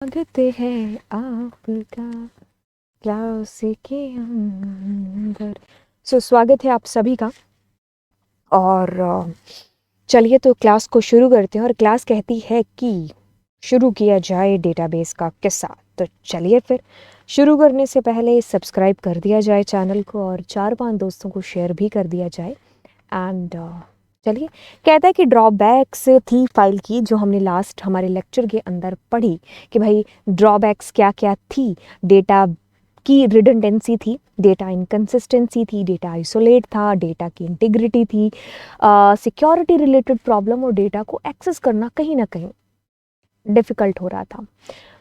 स्वागत है आपका क्लास के अंदर। स्वागत है आप सभी का। और चलिए तो क्लास को शुरू करते हैं। और क्लास कहती है कि शुरू किया जाए डेटाबेस का किस्सा। तो चलिए फिर शुरू करने से पहले सब्सक्राइब कर दिया जाए चैनल को और 4-5 दोस्तों को शेयर भी कर दिया जाए। एंड चलिए, कहता है कि ड्रॉबैक्स थी फाइल की, जो हमने लास्ट हमारे लेक्चर के अंदर पढ़ी कि भाई ड्रॉबैक्स क्या क्या थी। डेटा की रिडंडेंसी थी, डेटा इनकंसिस्टेंसी थी, डेटा आइसोलेट था, डेटा की इंटीग्रिटी थी, सिक्योरिटी रिलेटेड प्रॉब्लम और डेटा को एक्सेस करना कहीं ना कहीं डिफ़िकल्ट हो रहा था।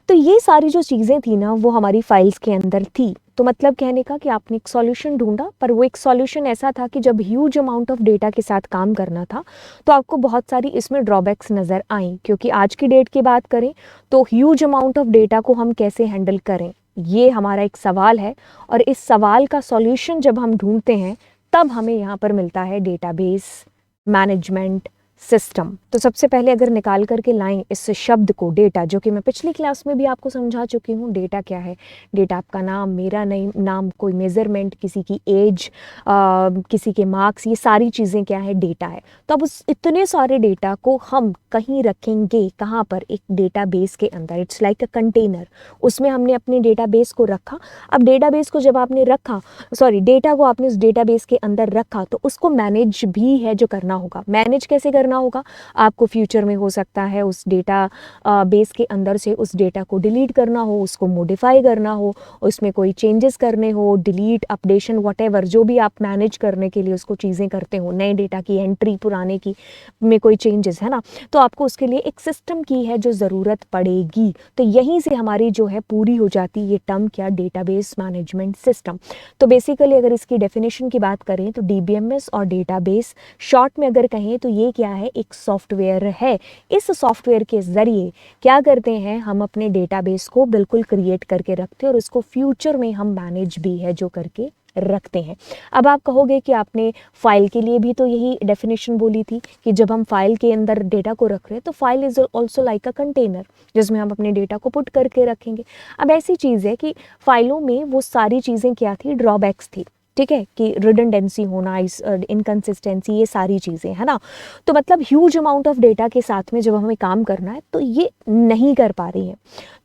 तो ये सारी जो चीज़ें थी ना, वो हमारी फाइल्स के अंदर थी। तो मतलब कहने का कि आपने एक सॉल्यूशन ढूंढा, पर वो एक सॉल्यूशन ऐसा था कि जब ह्यूज अमाउंट ऑफ डेटा के साथ काम करना था तो आपको बहुत सारी इसमें ड्रॉबैक्स नज़र आई। क्योंकि आज की डेट की बात करें तो ह्यूज अमाउंट ऑफ डेटा को हम कैसे हैंडल करें, ये हमारा एक सवाल है। और इस सवाल का सॉल्यूशन जब हम ढूंढते हैं तब हमें यहाँ पर मिलता है डेटाबेस मैनेजमेंट सिस्टम। तो सबसे पहले अगर निकाल करके लाएं इस शब्द को डेटा, जो कि मैं पिछली क्लास में भी आपको समझा चुकी हूँ। डेटा क्या है? डेटा आपका नाम, मेरा नाम, कोई मेज़रमेंट, किसी की एज, किसी के मार्क्स, ये सारी चीज़ें क्या है? डेटा है। तो अब उस इतने सारे डेटा को हम कहीं रखेंगे, कहाँ पर? एक डेटाबेस के अंदर। It's like a container. उसमें हमने अपने डेटाबेस को रखा। अब डेटाबेस को जब आपने रखा, डेटा को आपने उस डेटाबेस के अंदर रखा, तो उसको मैनेज भी है जो करना होगा। मैनेज कैसे करना होगा? आपको फ्यूचर में हो सकता है उस डेटा बेस के अंदर से उस डेटा को डिलीट करना हो, उसको मॉडिफाई करना हो, उसमें कोई चेंजेस करने हो, डिलीट, अपडेशन, व्हाटएवर जो भी आप मैनेज करने के लिए उसको चीज़ें करते हो, नए डेटा की एंट्री, पुराने की में कोई चेंजेस है ना, तो आपको उसके लिए एक सिस्टम की है जो ज़रूरत पड़ेगी। तो यहीं से हमारी जो है पूरी हो जाती ये टर्म क्या? Database management system. तो बेसिकली अगर इसकी डेफिनेशन की बात करें तो डीबीएमएस और डेटाबेस शॉर्ट में अगर कहें तो ये क्या है? एक सॉफ्टवेयर है। इस सॉफ्टवेयर के ज़रिए क्या करते हैं? हम अपने डेटाबेस को बिल्कुल क्रिएट करके रखते हैं और उसको फ्यूचर में हम मैनेज भी है जो करके रखते हैं। अब आप कहोगे कि आपने फाइल के लिए भी तो यही डेफिनेशन बोली थी कि जब हम फाइल के अंदर डेटा को रख रहे हैं तो file is also like a container, जिसमें हम अपने डेटा को पुट करके रखेंगे। अब ऐसी चीज़ है कि फाइलों में वो सारी चीज़ें क्या थी? ड्रॉबैक्स थी। ठीक है कि रिडंडेंसी होना, इनकंसिस्टेंसी, ये सारी चीज़ें है ना। तो मतलब ह्यूज अमाउंट ऑफ डेटा के साथ में जब हमें काम करना है तो ये नहीं कर पा रही है।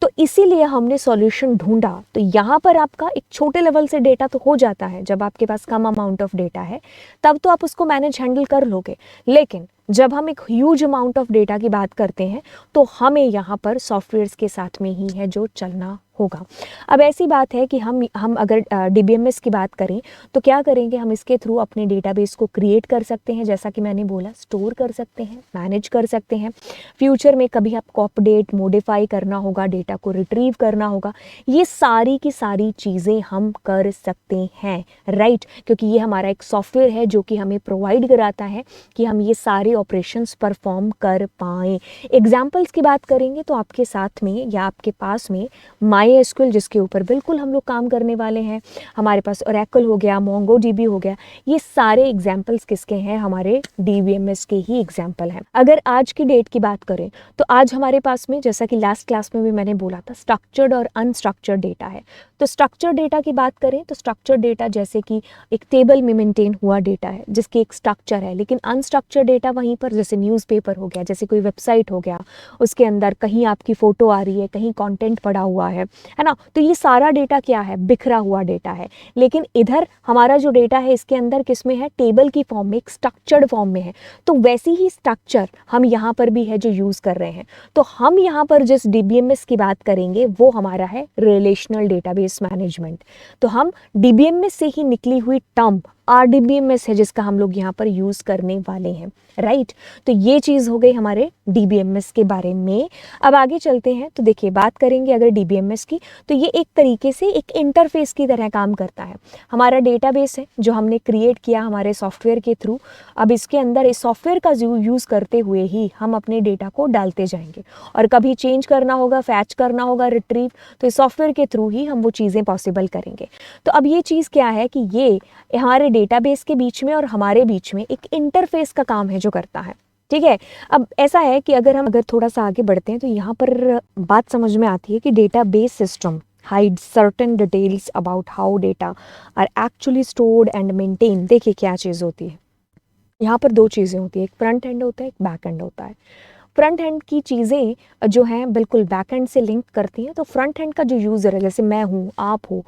तो इसीलिए हमने सॉल्यूशन ढूंढा। तो यहाँ पर आपका एक छोटे लेवल से डेटा तो हो जाता है, जब आपके पास कम अमाउंट ऑफ डेटा है तब तो आप उसको मैनेज हैंडल कर लोगे। लेकिन जब हम एक ह्यूज अमाउंट ऑफ डेटा की बात करते हैं तो हमें यहाँ पर सॉफ्टवेयर्स के साथ में ही है जो चलना होगा। अब ऐसी बात है कि हम अगर डीबीएमएस की बात करें तो क्या करेंगे? हम इसके थ्रू अपने डेटाबेस को क्रिएट कर सकते हैं, जैसा कि मैंने बोला, स्टोर कर सकते हैं, मैनेज कर सकते हैं। फ्यूचर में कभी आपको अपडेट, मॉडिफाई करना होगा, डेटा को रिट्रीव करना होगा, ये सारी की सारी चीज़ें हम कर सकते हैं, राइट। क्योंकि ये हमारा एक सॉफ्टवेयर है जो कि हमें प्रोवाइड कराता है कि हम ये सारे ऑपरेशंस परफॉर्म कर पाएँ। एग्जाम्पल्स की बात करेंगे तो आपके साथ में या आपके पास में MySQL, जिसके ऊपर बिल्कुल हम लोग काम करने वाले हैं, हमारे पास Oracle हो गया, MongoDB हो गया, ये सारे एग्जाम्पल्स किसके हैं? हमारे DBMS के ही एग्जाम्पल हैं। अगर आज की डेट की बात करें तो आज हमारे पास में, जैसा कि लास्ट क्लास में भी मैंने बोला था, स्ट्रक्चर्ड और अनस्ट्रक्चर्ड डेटा है। तो स्ट्रक्चर्ड डेटा की बात करें तो स्ट्रक्चर्ड डेटा जैसे कि एक टेबल में मेंटेन हुआ डेटा है जिसकी एक स्ट्रक्चर है। लेकिन अनस्ट्रक्चर्ड डेटा वहीं पर, जैसे न्यूज़पेपर हो गया, जैसे कोई वेबसाइट हो गया, उसके अंदर कहीं आपकी फ़ोटो आ रही है, कहीं कंटेंट पड़ा हुआ है ना। तो ये सारा डेटा क्या है? बिखरा हुआ डेटा है। लेकिन इधर हमारा जो डेटा है इसके अंदर किस में है? टेबल की फॉर्म में, एक स्ट्रक्चर्ड फॉर्म में है। तो वैसी ही स्ट्रक्चर हम यहाँ पर भी है जो यूज़ कर रहे हैं। तो हम यहाँ पर जिस डीबीएमएस की बात करेंगे वो हमारा है रिलेशनल डेटाबेस मैनेजमेंट। तो हम डीबीएमएस से ही निकली हुई टर्म RDBMS है जिसका हम लोग यहाँ पर यूज़ करने वाले हैं, राइट। तो ये चीज़ हो गई हमारे DBMS के बारे में। अब आगे चलते हैं तो देखिए, बात करेंगे अगर DBMS की तो ये एक तरीके से एक इंटरफेस की तरह काम करता है। हमारा डेटाबेस है जो हमने क्रिएट किया हमारे सॉफ्टवेयर के थ्रू। अब इसके अंदर इस सॉफ्टवेयर का यूज़ करते हुए ही हम अपने डेटा को डालते जाएंगे और कभी चेंज करना होगा, फैच करना होगा, रिट्रीव, तो इस सॉफ्टवेयर के थ्रू ही हम वो चीज़ें पॉसिबल करेंगे। तो अब ये चीज़ क्या है कि ये हमारे डेटाबेस के बीच में और हमारे बीच में एक इंटरफेस का काम है जो करता है। ठीक है। अब ऐसा है कि अगर थोड़ा सा आगे बढ़ते हैं तो यहाँ पर बात समझ में आती है कि database system hide certain details about how data are actually stored and maintain. देखिए क्या चीज़ होती है, यहाँ पर दो चीज़ें होती है, एक फ्रंट एंड होता है, एक बैक एंड होता है। फ्रंट हैंड की चीज़ें जो हैं बिल्कुल बैक एंड से लिंक करती हैं। तो फ्रंट हैंड का जो यूज़र है, जैसे मैं हूँ, आप हो,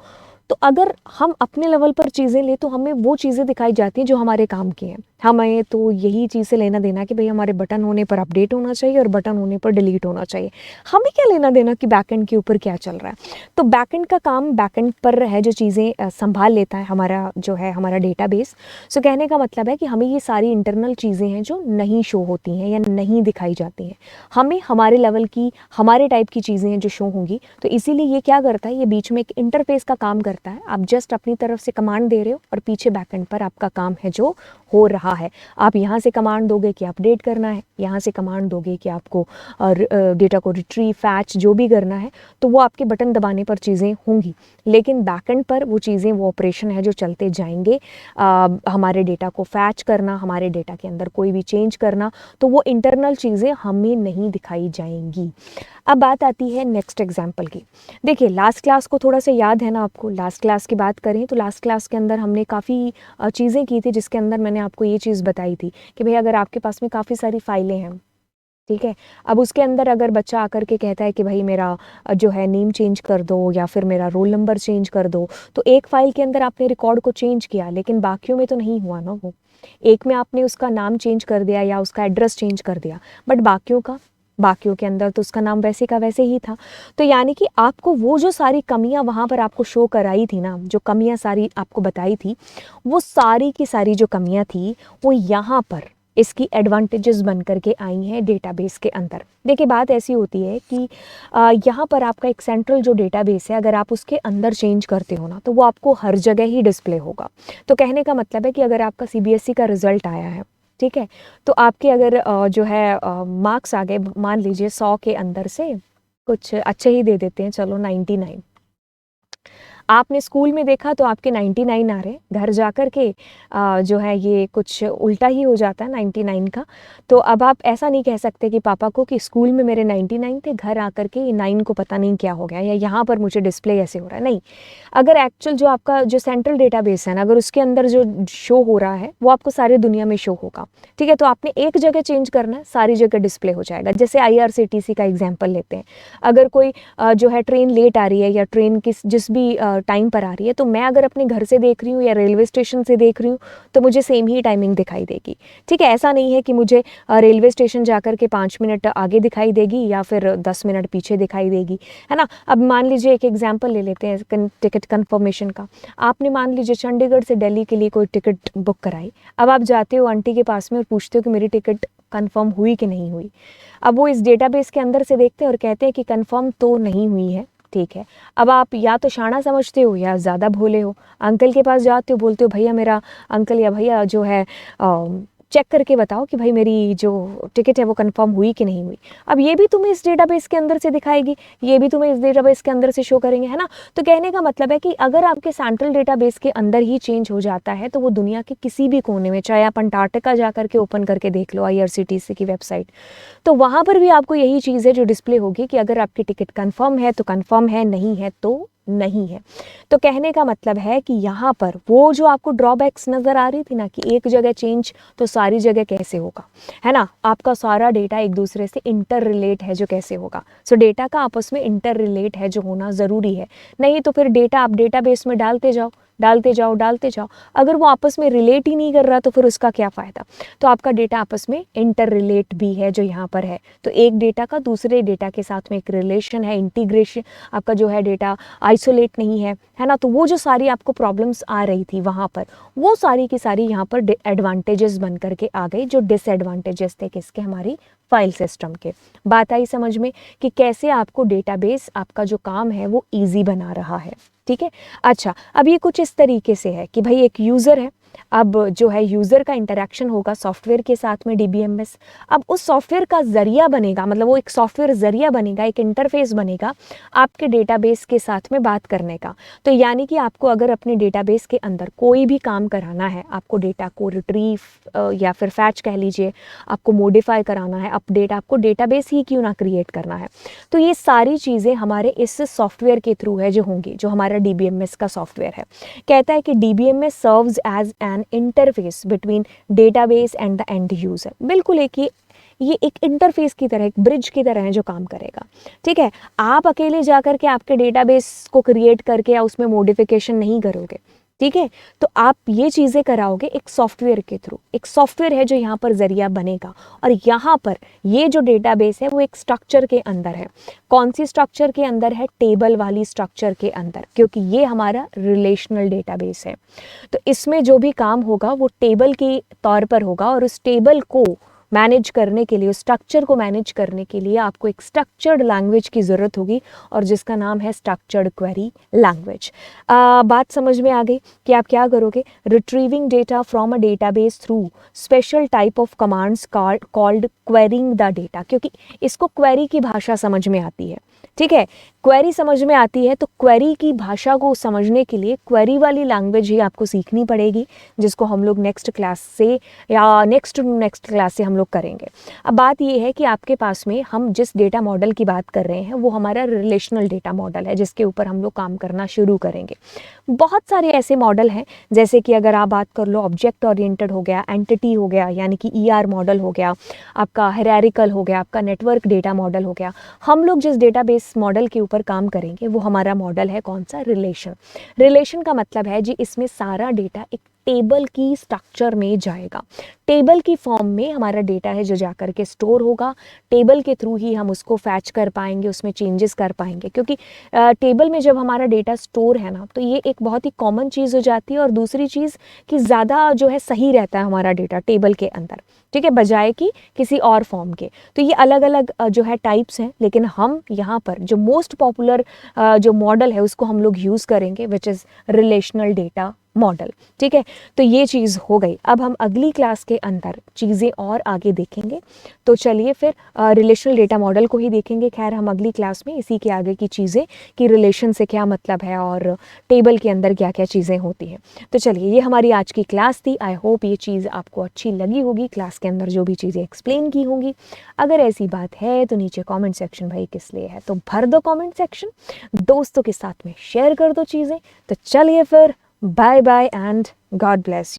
तो अगर हम अपने लेवल पर चीज़ें लें तो हमें वो चीज़ें दिखाई जाती हैं जो हमारे काम की हैं। हमें तो यही चीज़ से लेना देना कि भाई हमारे बटन होने पर अपडेट होना चाहिए और बटन होने पर डिलीट होना चाहिए। हमें क्या लेना देना कि बैकएंड के ऊपर क्या चल रहा है। तो बैकएंड का काम बैकएंड पर है, जो चीज़ें संभाल लेता है हमारा जो है हमारा डेटाबेस। सो कहने का मतलब है कि हमें ये सारी इंटरनल चीज़ें हैं जो नहीं शो होती हैं या नहीं दिखाई जाती हैं। हमें हमारे लेवल की, हमारे टाइप की चीज़ें हैं जो शो होंगी। तो इसीलिए ये क्या करता है, ये बीच में एक इंटरफेस का काम करता है। आप जस्ट अपनी तरफ से कमांड दे रहे हो और पीछे बैकएंड पर आपका काम है जो हो रहा है। आप यहाँ से कमांड दोगे कि अपडेट करना है, यहाँ से कमांड दोगे कि आपको डेटा को रिट्रीव, फैच जो भी करना है, तो वो आपके बटन दबाने पर चीज़ें होंगी। लेकिन बैकएंड पर वो चीज़ें, वो ऑपरेशन है जो चलते जाएंगे। हमारे डेटा को फैच करना, हमारे डेटा के अंदर कोई भी चेंज करना, तो वो इंटरनल चीज़ें हमें नहीं दिखाई जाएंगी। अब बात आती है नेक्स्ट एग्जाम्पल की। देखिए लास्ट क्लास को थोड़ा सा याद है ना आपको, लास्ट क्लास की बात करें तो लास्ट क्लास के अंदर हमने काफ़ी चीज़ें की थी, जिसके अंदर मैंने आपको ये चीज़ बताई थी कि भाई अगर आपके पास में काफ़ी सारी फाइलें हैं, ठीक है, अब उसके अंदर अगर बच्चा आकर के कहता है कि भाई मेरा जो है नेम चेंज कर दो या फिर मेरा रोल नंबर चेंज कर दो, तो एक फ़ाइल के अंदर आपने रिकॉर्ड को चेंज किया लेकिन बाकियों में तो नहीं हुआ ना। वो एक में आपने उसका नाम चेंज कर दिया या उसका एड्रेस चेंज कर दिया, बट बाकियों के अंदर तो उसका नाम वैसे का वैसे ही था। तो यानी कि आपको वो जो सारी कमियां वहाँ पर आपको शो कराई थी ना, जो कमियां सारी आपको बताई थी, वो सारी की सारी जो कमियां थी वो यहाँ पर इसकी एडवांटेजेस बन करके आई हैं डेटाबेस के अंदर। देखिए बात ऐसी होती है कि यहाँ पर आपका एक सेंट्रल जो डेटाबेस है, अगर आप उसके अंदर चेंज करते हो ना, तो वो आपको हर जगह ही डिस्प्ले होगा। तो कहने का मतलब है कि अगर आपका सीबीएसई का रिजल्ट आया है, ठीक है, तो आपके अगर जो है मार्क्स आ गए, मान लीजिए 100 के अंदर से कुछ अच्छे ही दे देते हैं, चलो 99, आपने स्कूल में देखा तो आपके 99 आ रहे हैं, घर जाकर के जो है ये कुछ उल्टा ही हो जाता है 99 का। तो अब आप ऐसा नहीं कह सकते कि पापा को कि स्कूल में मेरे 99 थे, घर आकर के ये 9 को पता नहीं क्या हो गया या यहाँ पर मुझे डिस्प्ले ऐसे हो रहा है। नहीं, अगर एक्चुअल जो आपका जो सेंट्रल डेटाबेस है ना, अगर उसके अंदर जो शो हो रहा है वो आपको सारी दुनिया में शो होगा, ठीक है। तो आपने एक जगह चेंज करना है, सारी जगह डिस्प्ले हो जाएगा। जैसे IRCTC का एग्जाम्पल लेते हैं, अगर कोई जो है ट्रेन लेट आ रही है या ट्रेन जिस भी टाइम पर आ रही है, तो मैं अगर अपने घर से देख रही हूँ या रेलवे स्टेशन से देख रही हूँ तो मुझे सेम ही टाइमिंग दिखाई देगी, ठीक है। ऐसा नहीं है कि मुझे रेलवे स्टेशन जाकर के 5 मिनट आगे दिखाई देगी या फिर 10 मिनट पीछे दिखाई देगी, है ना। अब मान लीजिए एक एग्जाम्पल ले लेते हैं टिकट कन्फर्मेशन का। आपने मान लीजिए चंडीगढ़ से दिल्ली के लिए कोई टिकट बुक कराई, अब आप जाते हो आंटी के पास में और पूछते हो कि मेरी टिकट कंफर्म हुई कि नहीं हुई। अब वो इस डेटाबेस के अंदर से देखते हैं और कहते हैं कि कंफर्म तो नहीं हुई है, ठीक है। अब आप या तो शाना समझते हो या ज़्यादा भोले हो, अंकल के पास जाते हो, बोलते हो भैया मेरा, अंकल या भैया जो है चेक करके बताओ कि भाई मेरी जो टिकट है वो कंफर्म हुई कि नहीं हुई। अब ये भी तुम्हें इस डेटाबेस के अंदर से दिखाएगी, ये भी तुम्हें इस डेटाबेस के अंदर से शो करेंगे, है ना। तो कहने का मतलब है कि अगर आपके सेंट्रल डेटाबेस के अंदर ही चेंज हो जाता है तो वो दुनिया के किसी भी कोने में, चाहे आप अंटार्कटिका जा करके ओपन करके देख लो IRCTC की वेबसाइट, तो वहाँ पर भी आपको यही चीज़ है जो डिस्प्ले होगी कि अगर आपकी टिकट कंफर्म है तो कंफर्म है, नहीं है तो नहीं है। तो कहने का मतलब है कि यहाँ पर वो जो आपको ड्रॉबैक्स नज़र आ रही थी ना, कि एक जगह चेंज तो सारी जगह कैसे होगा, है ना, आपका सारा डेटा एक दूसरे से इंटर रिलेट है जो कैसे होगा। सो डेटा का आपस में इंटर रिलेट है जो होना ज़रूरी है, नहीं तो फिर डेटा आप डेटाबेस में डालते जाओ डालते जाओ डालते जाओ, अगर वो आपस में रिलेट ही नहीं कर रहा तो फिर उसका क्या फ़ायदा। तो आपका डेटा आपस में इंटर रिलेट भी है जो यहाँ पर है। तो एक डेटा का दूसरे डेटा के साथ में एक रिलेशन है, इंटीग्रेशन, आपका जो है डेटा आइसोलेट नहीं है ना। तो वो जो सारी आपको प्रॉब्लम्स आ रही थी वहाँ पर, वो सारी की सारी यहाँ पर एडवांटेजेस बन करके आ गई, जो डिसएडवांटेजेस थे किसके, हमारी फाइल सिस्टम के। बात आई समझ में कि कैसे आपको डेटाबेस आपका जो काम है वो ईजी बना रहा है, ठीक है। अच्छा, अब ये कुछ इस तरीके से है कि भाई एक यूज़र है, अब जो है यूज़र का इंटरेक्शन होगा सॉफ्टवेयर के साथ में DBMS। अब उस सॉफ्टवेयर का ज़रिया बनेगा, मतलब वो एक सॉफ्टवेयर ज़रिया बनेगा, एक इंटरफेस बनेगा आपके डेटाबेस के साथ में बात करने का। तो यानी कि आपको अगर अपने डेटाबेस के अंदर कोई भी काम कराना है, आपको डेटा को रिट्रीव या फिर फैच कह लीजिए, आपको मॉडिफाई कराना है, अपडेट, आपको डेटाबेस ही क्यों ना क्रिएट करना है, तो ये सारी चीज़ें हमारे इस सॉफ्टवेयर के थ्रू है जो होंगी, जो हमारा DBMS का सॉफ्टवेयर है। कहता है कि DBMS serves as an interface between database and the end user. बिल्कुल एक ये एक इंटरफेस की तरह, एक ब्रिज की तरह है जो काम करेगा। ठीक है, आप अकेले जाकर के आपके डेटाबेस को क्रिएट करके या उसमें मॉडिफिकेशन नहीं करोगे। ठीक है, तो आप ये चीज़ें कराओगे एक सॉफ्टवेयर के थ्रू। एक सॉफ्टवेयर है जो यहाँ पर ज़रिया बनेगा, और यहाँ पर ये जो डेटाबेस है वो एक स्ट्रक्चर के अंदर है। कौन सी स्ट्रक्चर के अंदर है? टेबल वाली स्ट्रक्चर के अंदर, क्योंकि ये हमारा रिलेशनल डेटाबेस है। तो इसमें जो भी काम होगा वो टेबल के तौर पर होगा, और उस टेबल को मैनेज करने के लिए, उस स्ट्रक्चर को मैनेज करने के लिए आपको एक स्ट्रक्चर्ड लैंग्वेज की ज़रूरत होगी, और जिसका नाम है स्ट्रक्चर्ड क्वेरी लैंग्वेज। बात समझ में आ गई कि आप क्या करोगे? Retrieving data from a database through special type of commands called quarrying the data, क्योंकि इसको क्वेरी की भाषा समझ में आती है। ठीक है, क्वेरी समझ में आती है, तो क्वेरी की भाषा को समझने के लिए क्वेरी वाली लैंग्वेज ही आपको सीखनी पड़ेगी, जिसको हम लोग नेक्स्ट क्लास से या नेक्स्ट क्लास से हम लोग करेंगे। अब बात ये है कि आपके पास में हम जिस डेटा मॉडल की बात कर रहे हैं वो हमारा रिलेशनल डेटा मॉडल है, जिसके ऊपर हम लोग काम करना शुरू करेंगे। बहुत सारे ऐसे मॉडल हैं, जैसे कि अगर आप बात कर लो ऑब्जेक्ट ओरिएंटेड हो गया, एंटिटी हो गया यानी कि ER मॉडल हो गया, आपका हायरार्किकल हो गया, आपका नेटवर्क डेटा मॉडल हो गया। हम लोग जिस डेटाबेस मॉडल के ऊपर काम करेंगे वो हमारा मॉडल है कौन सा? रिलेशन। रिलेशन का मतलब है जी इसमें सारा डेटा एक टेबल की स्ट्रक्चर में जाएगा। टेबल की फॉर्म में हमारा डेटा है जो जाकर के स्टोर होगा। टेबल के थ्रू ही हम उसको फैच कर पाएंगे, उसमें चेंजेस कर पाएंगे, क्योंकि टेबल में जब हमारा डेटा स्टोर है ना, तो ये एक बहुत ही कॉमन चीज़ हो जाती है। और दूसरी चीज़ कि ज़्यादा जो है सही रहता है हमारा डेटा टेबल के अंदर, ठीक है, बजाय कि किसी और फॉर्म के। तो ये अलग अलग जो है टाइप्स हैं, लेकिन हम यहाँ पर जो मोस्ट पॉपुलर जो मॉडल है उसको हम लोग यूज़ करेंगे, which is relational data model. ठीक है, तो ये चीज़ हो गई। अब हम अगली क्लास के अंदर चीज़ें और आगे देखेंगे, तो चलिए फिर रिलेशनल डेटा मॉडल को ही देखेंगे। खैर, हम अगली क्लास में इसी के आगे की चीज़ें कि रिलेशन से क्या मतलब है और टेबल के अंदर क्या क्या चीज़ें होती हैं। तो चलिए, ये हमारी आज की क्लास थी। आई होप ये चीज़ आपको अच्छी लगी होगी, क्लास के अंदर जो भी चीज़ें एक्सप्लेन की होंगी। अगर ऐसी बात है तो नीचे कमेंट सेक्शन भाई किस लिए है, तो भर दो कमेंट सेक्शन, दोस्तों के साथ में शेयर कर दो चीज़ें। तो चलिए फिर, bye bye and God bless.